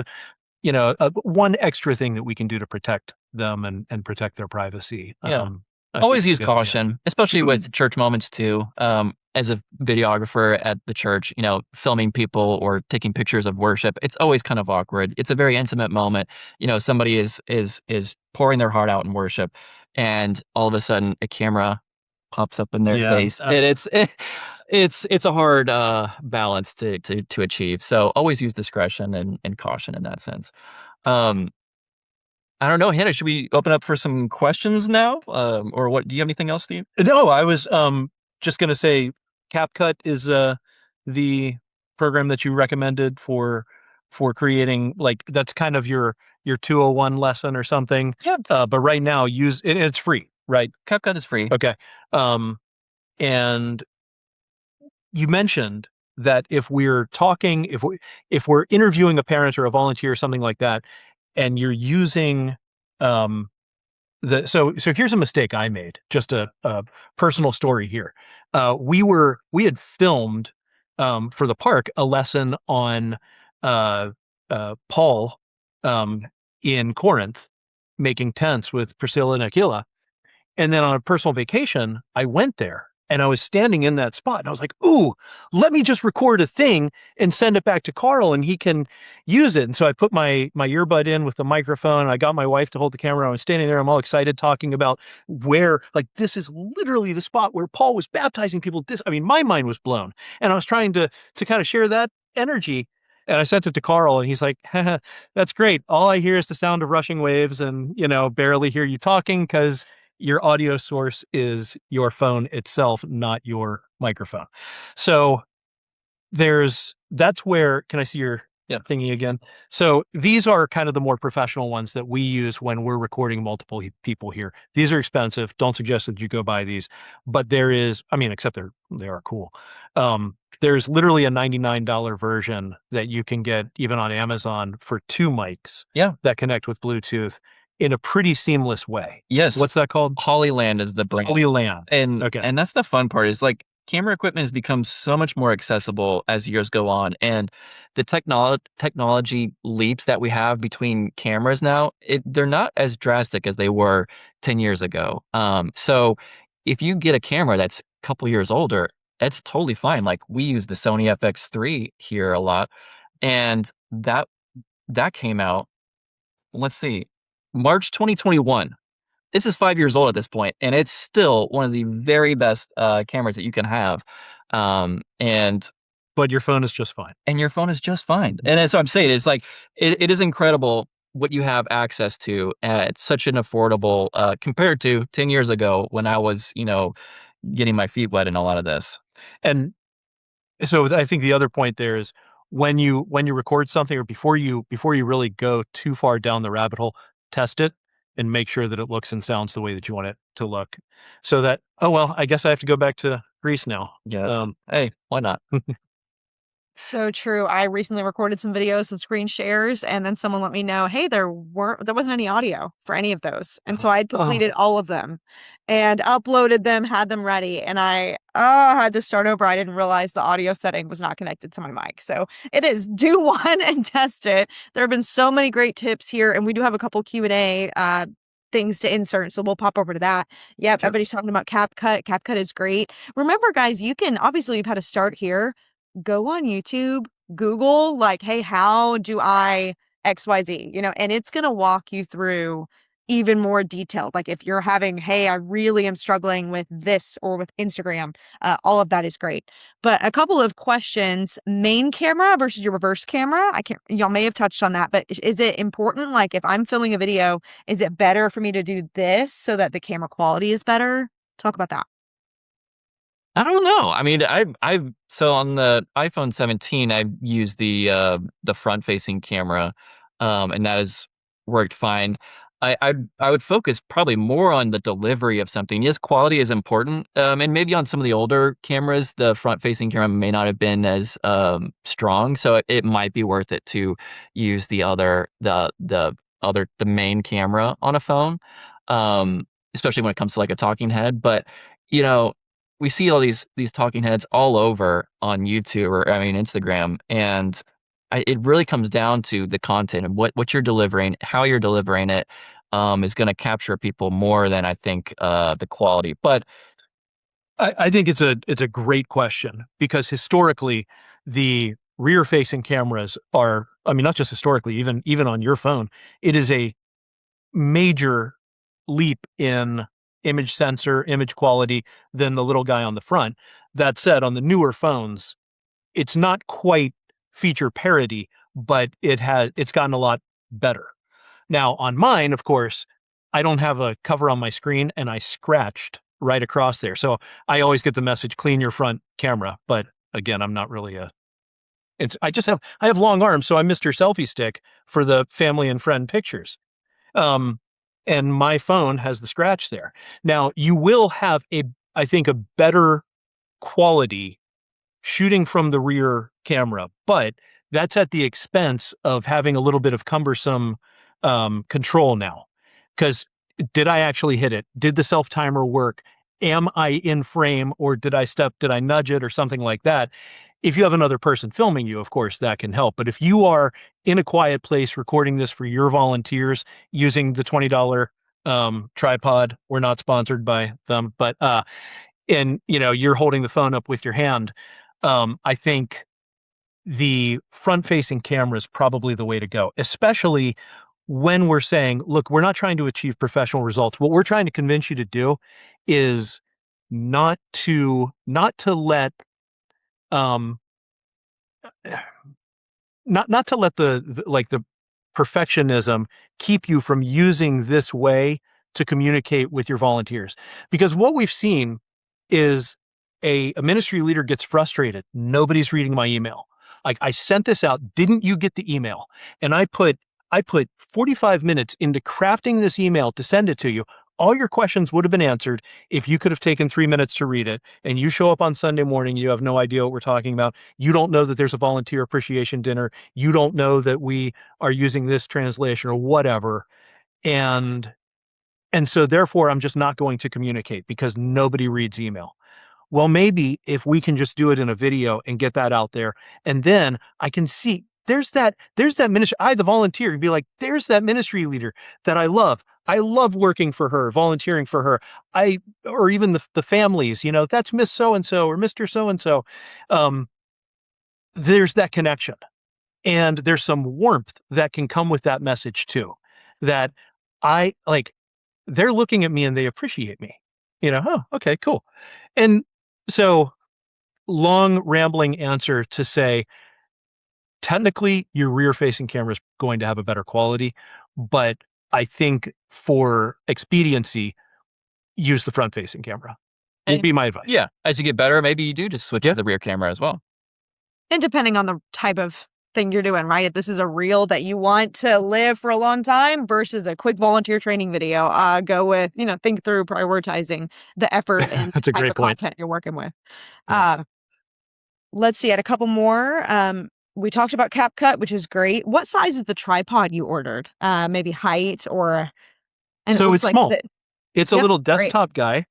one extra thing that we can do to protect them and protect their privacy. Yeah. Always use caution, especially with church moments too. as a videographer at the church, filming people or taking pictures of worship, it's always kind of awkward. It's a very intimate moment. Somebody is pouring their heart out in worship, and all of a sudden a camera pops up in their face, and it's a hard balance to achieve. So always use discretion and caution in that sense. Um, I don't know, Hannah, should we open up for some questions now? Or what? Do you have anything else, Steve? No, I was just going to say CapCut is the program that you recommended for creating, like, that's kind of your 201 lesson or something. Yeah, But right now use it, it's free, right? CapCut is free. Okay. And you mentioned that if we're talking, if we're interviewing a parent or a volunteer or something like that, and you're using so here's a mistake I made. Just a personal story here. We had filmed for the park a lesson on Paul in Corinth making tents with Priscilla and Aquila. And then on a personal vacation, I went there and I was standing in that spot and I was like, ooh, let me just record a thing and send it back to Karl and he can use it. And so I put my earbud in with the microphone. I got my wife to hold the camera. I was standing there. I'm all excited talking about where, like, this is literally the spot where Paul was baptizing people. My mind was blown. And I was trying to kind of share that energy. And I sent it to Karl and he's like, that's great. All I hear is the sound of rushing waves and, barely hear you talking because your audio source is your phone itself, not your microphone. So that's where, can I see your thingy again? So these are kind of the more professional ones that we use when we're recording multiple people here. These are expensive. Don't suggest that you go buy these, but there is, except they are cool. There's literally a $99 version that you can get even on Amazon for 2 mics that connect with Bluetooth in a pretty seamless way. Yes. What's that called? Holyland is the brand. Holyland. And that's the fun part, is like camera equipment has become so much more accessible as years go on. And the technology leaps that we have between cameras now, they're not as drastic as they were 10 years ago. So if you get a camera that's a couple years older, that's totally fine. Like, we use the Sony FX3 here a lot. And that came out, let's see, March 2021. This is 5 years old at this point, and it's still one of the very best cameras that you can have. But your phone is just fine. And your phone is just fine. And that's what I'm saying. It's like, it is incredible what you have access to at such an affordable, compared to 10 years ago when I was, getting my feet wet in a lot of this. And so I think the other point there is when you record something, or before you really go too far down the rabbit hole, test it and make sure that it looks and sounds the way that you want it to look. So that, oh, well, I guess I have to go back to Greece now. Yeah. Hey, why not? So true. I recently recorded some videos, some screen shares, and then someone let me know, hey, there wasn't any audio for any of those. And so I completed all of them and uploaded them, had them ready, and I had to start over. I didn't realize the audio setting was not connected to my mic. So it is, do one and test it. There have been so many great tips here, and we do have a couple Q&A things to insert, so we'll pop over to that. Yep, sure. Everybody's talking about CapCut. CapCut is great. Remember, guys, you can, obviously you've had to start here. Go on YouTube, Google, like, hey, how do I XYZ, and it's going to walk you through even more detailed. Like, if you're having, hey, I really am struggling with this or with Instagram, all of that is great. But a couple of questions: main camera versus your reverse camera. Y'all may have touched on that, but is it important? Like, if I'm filming a video, is it better for me to do this so that the camera quality is better? Talk about that. I don't know. I've so on the iPhone 17, I've used the front-facing camera, and that has worked fine. I would focus probably more on the delivery of something. Yes, quality is important, and maybe on some of the older cameras, the front-facing camera may not have been as strong, so it might be worth it to use the main camera on a phone, especially when it comes to like a talking head. But we see all these talking heads all over on YouTube or Instagram, and it really comes down to the content and what you're delivering, how you're delivering it, is going to capture people more than I think the quality. But I think it's a great question, because historically the rear facing cameras are, I mean, not just historically, even on your phone, it is a major leap in image sensor, image quality than the little guy on the front. That said, on the newer phones, it's not quite feature parity, but it's gotten a lot better. Now on mine, of course, I don't have a cover on my screen, and I scratched right across there. So I always get the message, clean your front camera. But again, I'm not really I have long arms, so I'm Mr. Selfie Stick for the family and friend pictures. Um, and my phone has the scratch there. Now you will have I think a better quality shooting from the rear camera, but that's at the expense of having a little bit of cumbersome control now. Because did I actually hit it? Did the self timer work? Am I in frame, or did I nudge it or something like that? If you have another person filming you, of course, that can help. But if you are in a quiet place recording this for your volunteers using the $20 tripod, we're not sponsored by them, but and you're holding the phone up with your hand, I think the front-facing camera is probably the way to go, especially when we're saying, look, we're not trying to achieve professional results. What we're trying to convince you to do is not to let um not to let the perfectionism keep you from using this way to communicate with your volunteers. Because what we've seen is a ministry leader gets frustrated. Nobody's reading my email. Like, I sent this out. Didn't you get the email? And I put 45 minutes into crafting this email to send it to you. All your questions would have been answered if you could have taken 3 minutes to read it. And you show up on Sunday morning, you have no idea what we're talking about. You don't know that there's a volunteer appreciation dinner. You don't know that we are using this translation or whatever. And so therefore, I'm just not going to communicate because nobody reads email. Well, maybe if we can just do it in a video and get that out there, and then I can see there's that ministry. The volunteer, you'd be like, there's that ministry leader that I love. I love working for her, volunteering for her. Or even the families, that's Miss So-and-so or Mr. So-and-so. There's that connection, and there's some warmth that can come with that message too, that they're looking at me and they appreciate me. Oh, okay, cool. And so, long rambling answer to say, technically your rear facing camera is going to have a better quality, but I think for expediency, use the front facing camera. It'd be my advice. Yeah. As you get better, maybe you do just switch to the rear camera as well. And depending on the type of thing you're doing, right? If this is a reel that you want to live for a long time versus a quick volunteer training video, go with, think through prioritizing the effort and That's the a type great of point. content you're working with. Yes. Let's see, I had a couple more. We talked about CapCut, which is great. What size is the tripod you ordered? Maybe height or... And so it's small. It's a little desktop guy.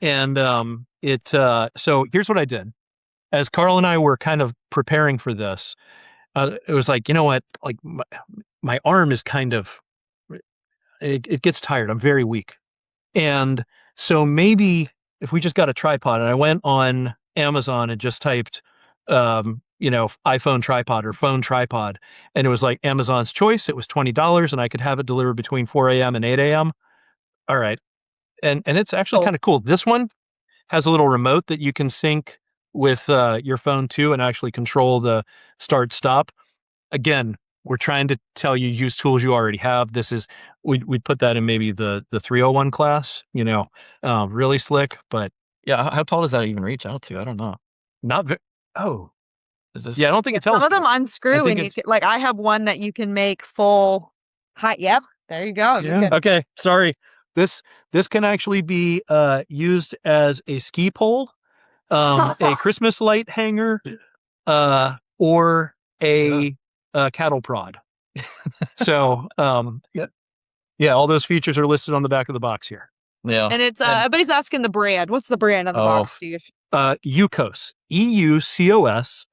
And so here's what I did. As Karl and I were kind of preparing for this, it was like, you know what? Like, my arm is kind of, it gets tired. I'm very weak. And so maybe if we just got a tripod, and I went on Amazon and just typed, iPhone tripod or phone tripod, and it was like Amazon's choice. It was $20, and I could have it delivered between 4 a.m. and 8 a.m. All right. And it's actually kind of cool. This one has a little remote that you can sync with your phone too, and actually control the start stop. Again, we're trying to tell you, use tools you already have. This is, we'd put that in maybe the 301 class, really slick, but yeah. How tall does that even reach out to? I don't know. Not very, is this? Yeah, I don't think it tells. Some of them unscrew and I have one that you can make full height. Yep. There you go. Yeah. Okay. Sorry. This can actually be used as a ski pole, a Christmas light hanger, or a cattle prod. So, yeah, all those features are listed on the back of the box here. Yeah. And it's everybody's asking the brand. What's the brand on the box, Steve? EUCOS, EUCOS,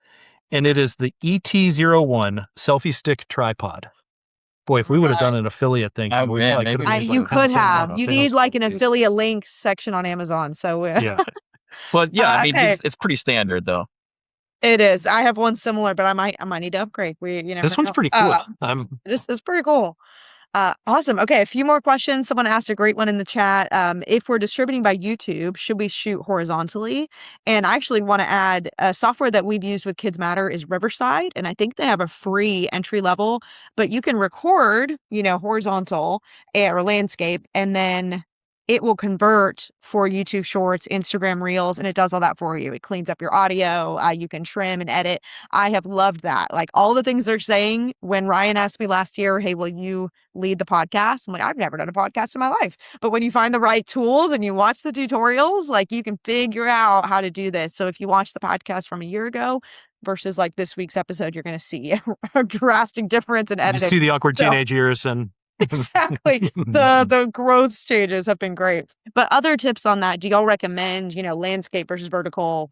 and it is the ET01 selfie stick tripod. Boy, if we would have done an affiliate thing, you could have. You need like an affiliate links section on Amazon. So yeah. But yeah, I mean, Okay. it's pretty standard though. It is. I have one similar, but I might need to upgrade. You never This one's know. pretty cool. This is pretty cool. Awesome. Okay, a few more questions. Someone asked a great one in the chat. If we're distributing by YouTube, should we shoot horizontally? And I actually want to add a software that we've used with KidzMatter is Riverside, and I think they have a free entry level, but you can record, horizontal or landscape, and then it will convert for YouTube Shorts, Instagram Reels, and it does all that for you. It cleans up your audio. You can trim and edit. I have loved that. Like all the things they're saying. When Ryan asked me last year, "Hey, will you lead the podcast?" I'm like, I've never done a podcast in my life. But when you find the right tools and you watch the tutorials, like you can figure out how to do this. So if you watch the podcast from a year ago versus like this week's episode, you're going to see a drastic difference in You editing. see the awkward So- teenage years and Exactly. The growth stages have been great. But other tips on that, do y'all recommend, landscape versus vertical?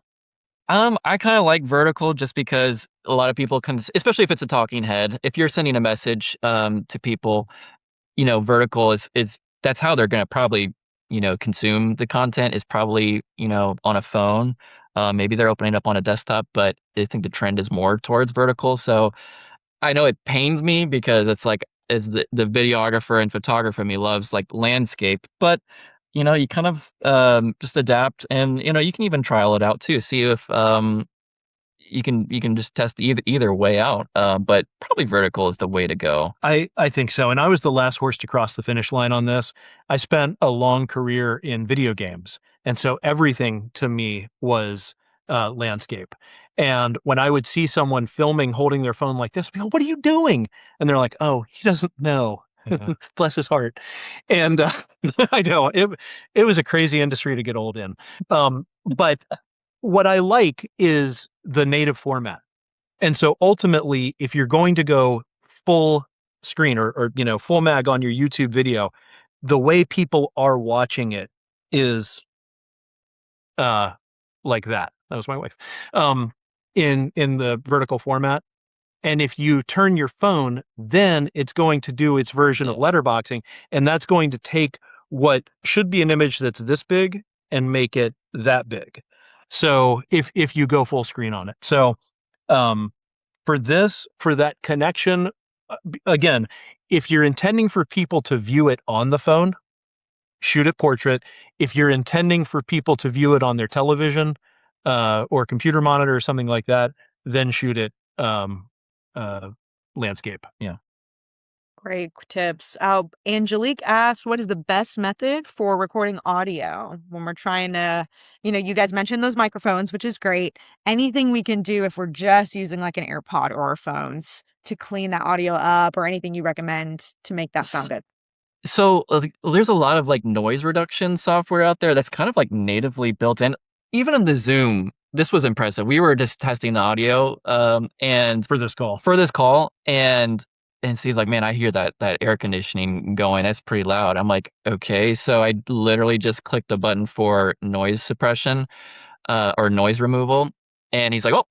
I kind of like vertical just because a lot of people can, especially if it's a talking head, if you're sending a message to people, vertical is that's how they're going to probably, consume the content is probably, on a phone. Maybe they're opening up on a desktop, but I think the trend is more towards vertical. So I know it pains me because it's like, as the videographer and photographer in me loves like landscape, but you kind of just adapt, and you can even trial it out too. See if you can just test either way out. But probably vertical is the way to go. I think so. And I was the last horse to cross the finish line on this. I spent a long career in video games. And so everything to me was landscape. And when I would see someone filming, holding their phone like this, I'd be like, "What are you doing?" And they're like, "Oh, he doesn't know." Yeah. Bless his heart. And I know it was a crazy industry to get old in. But what I like is the native format. And so ultimately, if you're going to go full screen or full mag on your YouTube video, the way people are watching it is like that. That was my wife. In the vertical format. And if you turn your phone, then it's going to do its version of letterboxing, and that's going to take what should be an image that's this big and make it that big. So if you go full screen on it. So for that connection, again, if you're intending for people to view it on the phone, shoot it portrait. If you're intending for people to view it on their television or computer monitor or something like that, then shoot it landscape. Yeah. Great tips. Angelique asked, what is the best method for recording audio when we're trying to, you guys mentioned those microphones, which is great. Anything we can do if we're just using like an AirPod or our phones to clean that audio up, or anything you recommend to make that sound good? So there's a lot of like noise reduction software out there that's kind of like natively built in. Even in the Zoom, this was impressive. We were just testing the audio and For this call. and Steve's like, "Man, I hear that air conditioning going. That's pretty loud." I'm like, "Okay." So I literally just clicked the button for noise suppression or noise removal, and he's like, "Oh,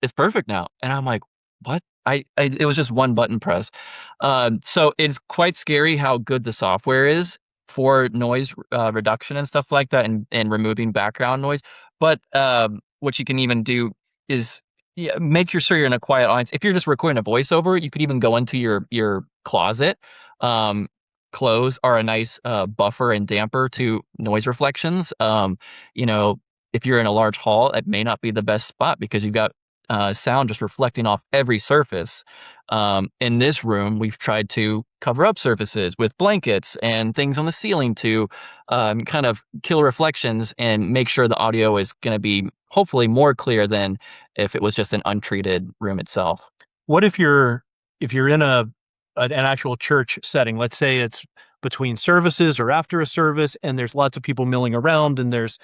it's perfect now." And I'm like, "What?" It was just one button press. So it's quite scary how good the software is for noise reduction and stuff like that, and removing background noise. But what you can even do is, yeah, make sure you're in a quiet audience. If you're just recording a voiceover, you could even go into your closet. Clothes are a nice buffer and damper to noise reflections. If you're in a large hall, it may not be the best spot because you've got sound just reflecting off every surface. In this room, we've tried to cover up surfaces with blankets and things on the ceiling to kind of kill reflections and make sure the audio is going to be hopefully more clear than if it was just an untreated room itself. What if you're in an actual church setting? Let's say it's between services or after a service, and there's lots of people milling around, and there's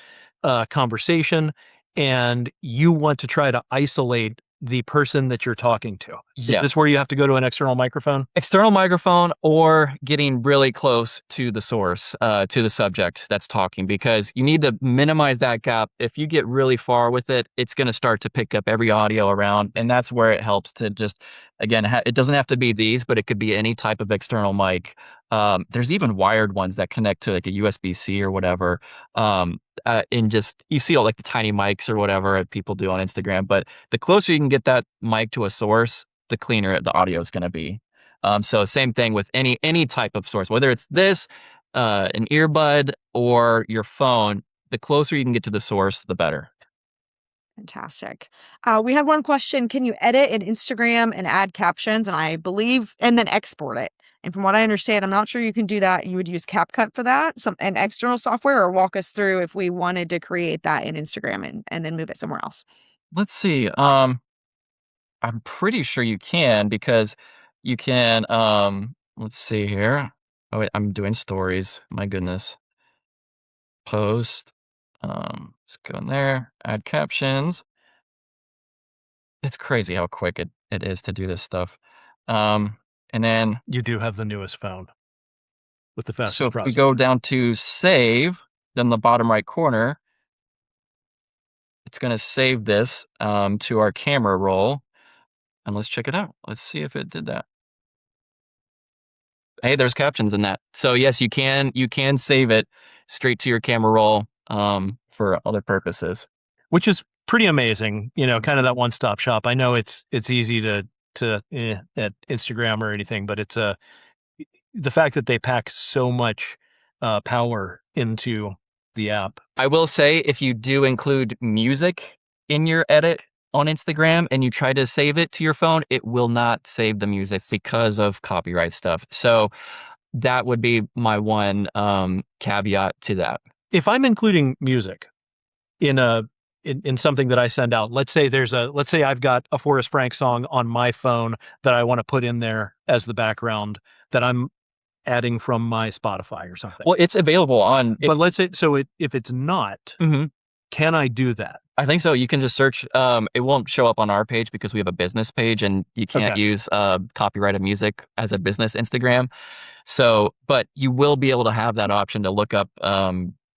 conversation, and you want to try to isolate the person that you're talking to. Yeah. Is this where you have to go to an external microphone? External microphone, or getting really close to the source, to the subject that's talking, because you need to minimize that gap. If you get really far with it, it's going to start to pick up every audio around, and that's where it helps to just Again, it doesn't have to be these, but it could be any type of external mic. There's even wired ones that connect to like a USB-C or whatever. And just you see all like the tiny mics or whatever that people do on Instagram. But the closer you can get that mic to a source, the cleaner the audio is going to be. So same thing with any type of source, whether it's this, an earbud, or your phone. The closer you can get to the source, the better. Fantastic. We had one question. Can you edit in Instagram and add captions? And I believe, and then export it. And from what I understand, I'm not sure you can do that. You would use CapCut for that, an external software, or walk us through if we wanted to create that in Instagram and then move it somewhere else. Let's see. I'm pretty sure you can because you can, let's see here. Oh, wait, I'm doing stories. My goodness. Post. Let's go in there, add captions. It's crazy how quick it is to do this stuff. And then, You do have the newest phone with the so fastest if we processor. go down to save, then the bottom right corner, it's going to save this to our camera roll. And let's check it out. Let's see if it did that. Hey, there's captions in that. So yes, you can save it straight to your camera roll for other purposes. Which is pretty amazing, kind of that one-stop shop. I know it's easy to at Instagram or anything, but it's the fact that they pack so much power into the app. I will say if you do include music in your edit on Instagram and you try to save it to your phone, it will not save the music because of copyright stuff. So that would be my one caveat to that. If I'm including music in something that I send out, let's say I've got a Forrest Frank song on my phone that I want to put in there as the background that I'm adding from my Spotify or something. Well, it's available on. But let's say if it's not, can I do that? I think so. You can just search. It won't show up on our page because we have a business page, and you can't use copyrighted music as a business Instagram. So, but you will be able to have that option to look up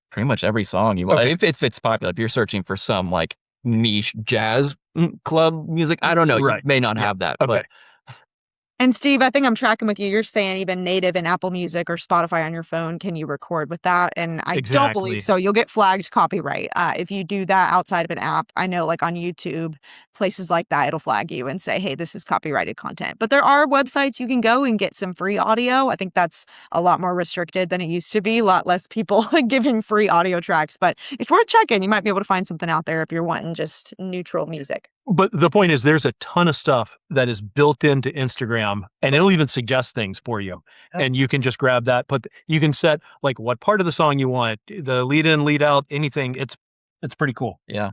pretty much every song you want. If it's popular, if you're searching for some like niche jazz club music, I don't know. Right. You may not have that. Okay. But And Steve, I think I'm tracking with you. You're saying even native in Apple Music or Spotify on your phone, can you record with that? And I don't believe so. You'll get flagged copyright if you do that outside of an app. I know like on YouTube, places like that, it'll flag you and say, hey, this is copyrighted content. But there are websites you can go and get some free audio. I think that's a lot more restricted than it used to be. A lot less people giving free audio tracks. But it's worth checking. You might be able to find something out there if you're wanting just neutral music. But the point is there's a ton of stuff that is built into Instagram, and it'll even suggest things for you. And you can just grab that, you can set like what part of the song you want, the lead in, lead out, anything. It's pretty cool. Yeah.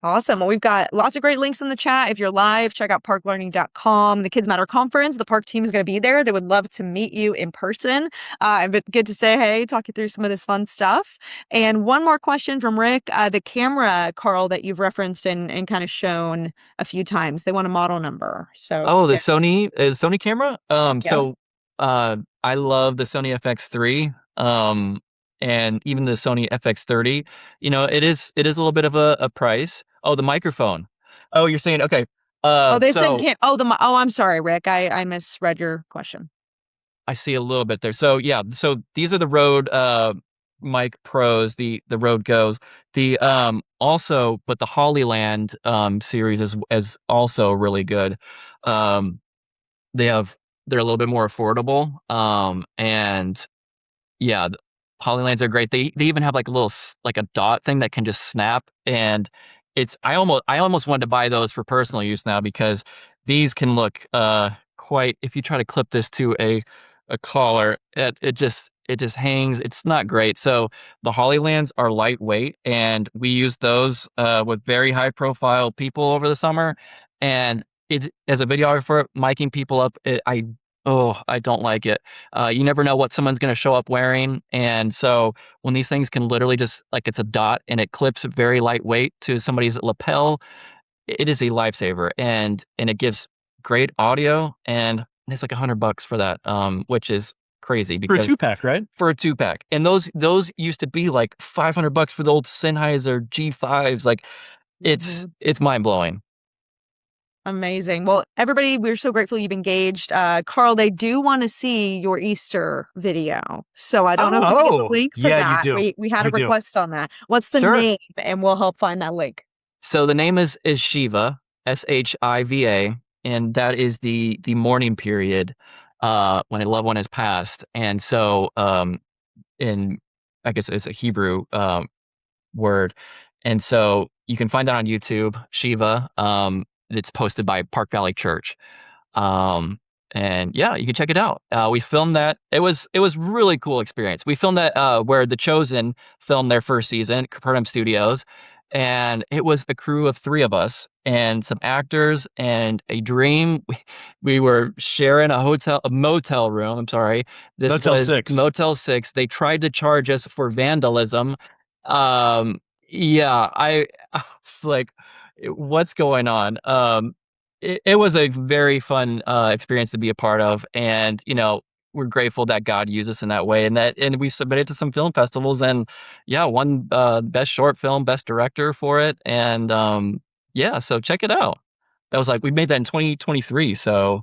Awesome. Well, we've got lots of great links in the chat. If you're live, check out parklearning.com. The KidzMatter conference, the park team is going to be there. They would love to meet you in person. But good to say hey, talk you through some of this fun stuff. And one more question from Rick. The camera, Karl, that you've referenced and kind of shown a few times, they want a model number. So the Sony camera? So I love the Sony FX3. And even the Sony FX30, it is a little bit of a price. Oh, the microphone. Oh, you're saying, okay. I'm sorry, Rick. I misread your question. I see a little bit there. So yeah, so these are the Rode Mic Pros, the Rode Goes. The also, but the Hollyland series is also really good. They're a little bit more affordable. And yeah, Polylands are great. They even have like a dot thing that can just snap, and I almost wanted to buy those for personal use now because these can look quite. If you try to clip this to a collar, it just hangs. It's not great. So the Hollylands are lightweight, and we use those with very high profile people over the summer. And as a videographer, miking people up, I don't like it. You never know what someone's going to show up wearing. And so when these things can literally just like it's a dot and it clips very lightweight to somebody's lapel, it is a lifesaver. And it gives great audio, and it's like $100 for that, which is crazy because for a 2-pack, right? For a 2-pack. And those used to be like $500 for the old Sennheiser G5s. Like it's mind blowing. Amazing. Well, everybody, we're so grateful you've engaged. Karl, they do want to see your Easter video. So I don't know if we have a link for yeah, that. you do. We had You a do. request on that. What's the Sure. name? And we'll help find that link. So the name is Shiva, Shiva, and that is the mourning period when a loved one has passed. And so in I guess it's a Hebrew word. And so you can find that on YouTube, Shiva. It's posted by Park Valley Church. And yeah, you can check it out. We filmed that. It was really cool experience. We filmed that where The Chosen filmed their first season, Capernaum Studios, and it was a crew of 3 of us and some actors and a dream. We were sharing a motel room. I'm sorry. This Motel was 6. Motel 6. They tried to charge us for vandalism. Yeah, I was like, what's going on? It was a very fun experience to be a part of, and we're grateful that God used us in that way, and we submitted to some film festivals, and yeah, won best short film, best director for it, and yeah, so check it out. That was we made that in 2023, so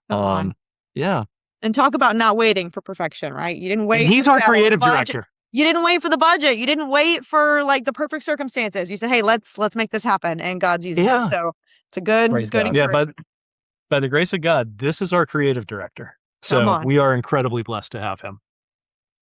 Come on. yeah. And talk about not waiting for perfection, right? You didn't wait. And he's our creative director. You didn't wait for the budget. You didn't wait for the perfect circumstances. You said, "Hey, let's make this happen," and God's using it. So it's a good God. Yeah, by the grace of God, this is our creative director. So we are incredibly blessed to have him.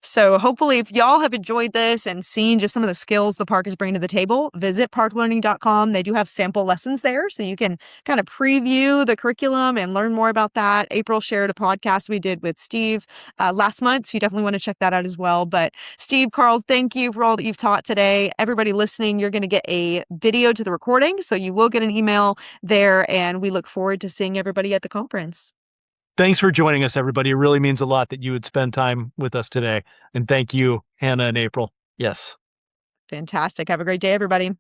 So hopefully if y'all have enjoyed this and seen just some of the skills the park is bringing to the table, visit parklearning.com. They do have sample lessons there, so you can kind of preview the curriculum and learn more about that. April shared a podcast we did with Steve last month, so you definitely want to check that out as well. But Steve, Karl, thank you for all that you've taught today. Everybody listening, you're going to get a video to the recording, so you will get an email there, and we look forward to seeing everybody at the conference. Thanks for joining us, everybody. It really means a lot that you would spend time with us today. And thank you, Hannah and April. Yes. Fantastic. Have a great day, everybody.